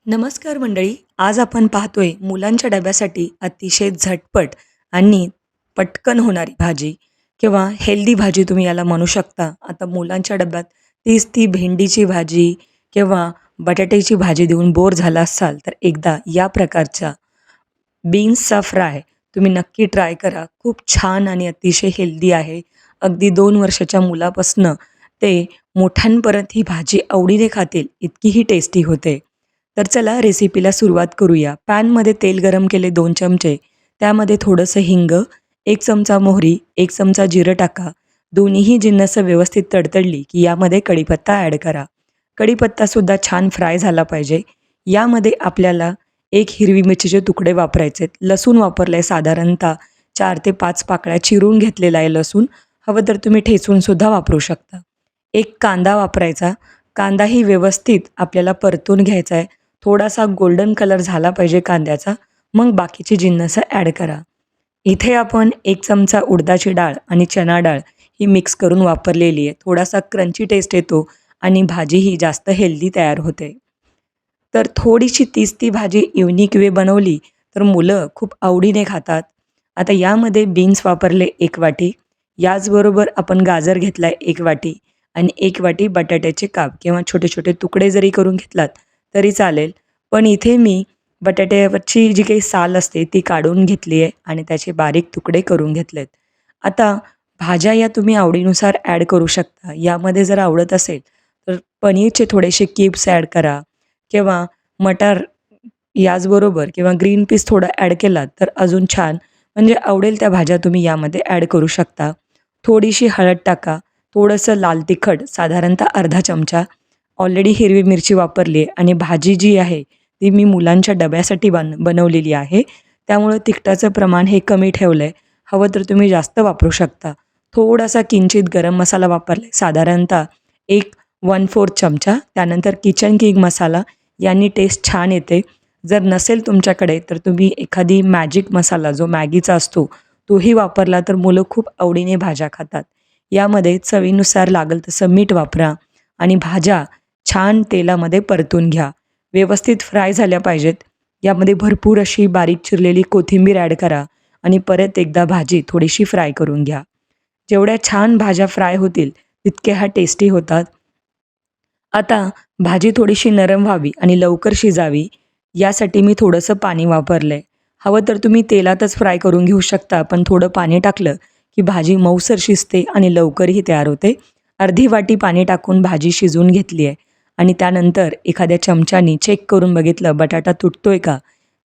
नमस्कार मंडळी. आज आपण पाहतोय मुलांच्या डब्यासाठी अतिशय झटपट आणि पटकन होणारी भाजी किंवा हेल्दी भाजी तुम्ही याला म्हणू शकता. आता मुलांच्या डब्यात तीच ती भेंडीची भाजी किंवा बटाट्याची भाजी देऊन बोर झाला असाल, तर एकदा या प्रकारच्या बीन्सचा फ्राय तुम्ही नक्की ट्राय करा. खूप छान आणि अतिशय हेल्दी आहे. अगदी 2 वर्षाच्या मुलापासनं ते मोठ्यांपर्यंत ही भाजी आवडीने खातील, इतकी ही टेस्टी होते. तर चला रेसिपीला सुरुवात करूया. पॅनमध्ये तेल गरम केले 2 चमचे. त्यामध्ये थोडंसं हिंग, 1 चमचा मोहरी, 1 चमचा जिरं टाका. दोन्हीही जिन्नस व्यवस्थित तडतडली की यामध्ये कढीपत्ता ॲड करा. कढीपत्तासुद्धा छान फ्राय झाला पाहिजे. यामध्ये आपल्याला 1 हिरवी मिरचीचे तुकडे वापरायचे आहेत. लसूण वापरलं आहे साधारणतः 4 ते 5 पाकळ्या चिरून घेतलेला आहे लसूण. हवं तर तुम्ही ठेचूनसुद्धा वापरू शकता. 1 कांदा वापरायचा. कांदाही व्यवस्थित आपल्याला परतून घ्यायचा आहे. थोडासा गोल्डन कलर झाला पाहिजे कांद्याचा, मग बाकीची जिन्नसं ॲड करा. इथे आपण 1 चमचा उडदाची डाळ आणि चणा डाळ ही मिक्स करून वापरलेली आहे. थोडासा क्रंची टेस्ट येतो आणि भाजीही जास्त हेल्दी तयार होते. तर थोडीशी तीच ती भाजी युनिक वे बनवली तर मुलं खूप आवडीने खातात. आता यामध्ये बीन्स वापरले 1 वाटी, याचबरोबर आपण गाजर घेतला आहे 1 वाटी आणि 1 वाटी बटाट्याचे काप किंवा छोटे-छोटे तुकडे जरी करून घेतलात तरी चालेल. पण इथे मी बटाट्यावरची जी काही साल असते ती काढून घेतली आहे आणि त्याचे बारीक तुकडे करून घेतलेत. आता भाज्या या तुम्ही आवडीनुसार ॲड करू शकता. यामध्ये जर आवडत असेल तर पनीरचे थोडेसे क्यूब्स ॲड करा किंवा मटार याचबरोबर किंवा ग्रीन पीस थोडं ॲड केलात तर अजून छान. म्हणजे आवडेल त्या भाज्या तुम्ही यामध्ये ॲड करू शकता. थोडीशी हळद टाका, थोडंसं लाल तिखट साधारणतः अर्धा चमचा. ऑलरेडी हिरवी मिरची वापरली आहे आणि भाजी जी आहे ती मी मुलांच्या डब्यासाठी बनवलेली आहे. त्यामुळं तिखटाचं प्रमाण हे कमी ठेवलं आहे. हवं तर तुम्ही जास्त वापरू शकता. थोडासा किंचित गरम मसाला वापरला आहे साधारणतः 1/4 चमचा. त्यानंतर किचन किंग मसाला, यांनी टेस्ट छान येते. जर नसेल तुमच्याकडे तर तुम्ही एखादी मॅजिक मसाला जो मॅगीचा असतो तोही वापरला तर मुलं खूप आवडीने भाज्या खातात. यामध्ये चवीनुसार लागेल तसं मीठ वापरा आणि भाज्या छान तेलामध्ये परतून घ्या. व्यवस्थित फ्राय झाल्या पाहिजेत. यामध्ये भरपूर अशी बारीक चिरलेली कोथिंबीर ॲड करा आणि परत एकदा भाजी थोडीशी फ्राय करून घ्या. जेवढ्या छान भाज्या फ्राय होतील तितक्या ह्या टेस्टी होतात. आता भाजी थोडीशी नरम व्हावी आणि लवकर शिजावी यासाठी मी थोडंसं पाणी वापरलं आहे. हवं तर तुम्ही तेलातच फ्राय करून घेऊ शकता, पण थोडं पाणी टाकलं की भाजी मऊसर शिजते आणि लवकरही तयार होते. अर्धी वाटी पाणी टाकून भाजी शिजवून घेतली आहे आणि त्यानंतर एखाद्या चमच्यानी चेक करून बघितलं बटाटा तुटतोय का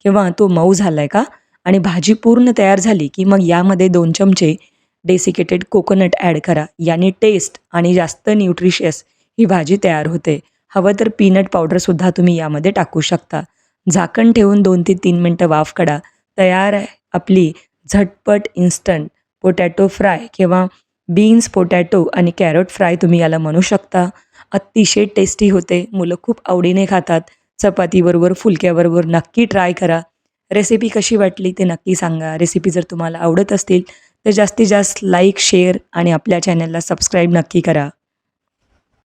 किंवा तो मऊ झाला आहे का आणि भाजी पूर्ण तयार झाली की मग यामध्ये 2 चमचे डेसिकेटेड कोकोनट ॲड करा. याने टेस्ट आणि जास्त न्यूट्रिशियस ही भाजी तयार होते. हवं तर पीनट पावडरसुद्धा तुम्ही यामध्ये टाकू शकता. झाकण ठेवून 2 ते 3 मिनटं वाफ काढा. तयार आहे आपली झटपट इन्स्टंट पोटॅटो फ्राय किंवा बीन्स, पोटॅटो आणि कॅरट फ्राय तुम्ही याला म्हणू शकता. अतिशय टेस्टी होते. मुलं खूप आवडीने खातात. चपातीबरोबर, फुलक्याबरोबर नक्की ट्राय करा. रेसिपी कशी वाटली ते नक्की सांगा. रेसिपी जर तुम्हाला आवडत असतील तर जास्तीत जास्त लाईक, शेअर आणि आपल्या चॅनलला सबस्क्राईब नक्की करा.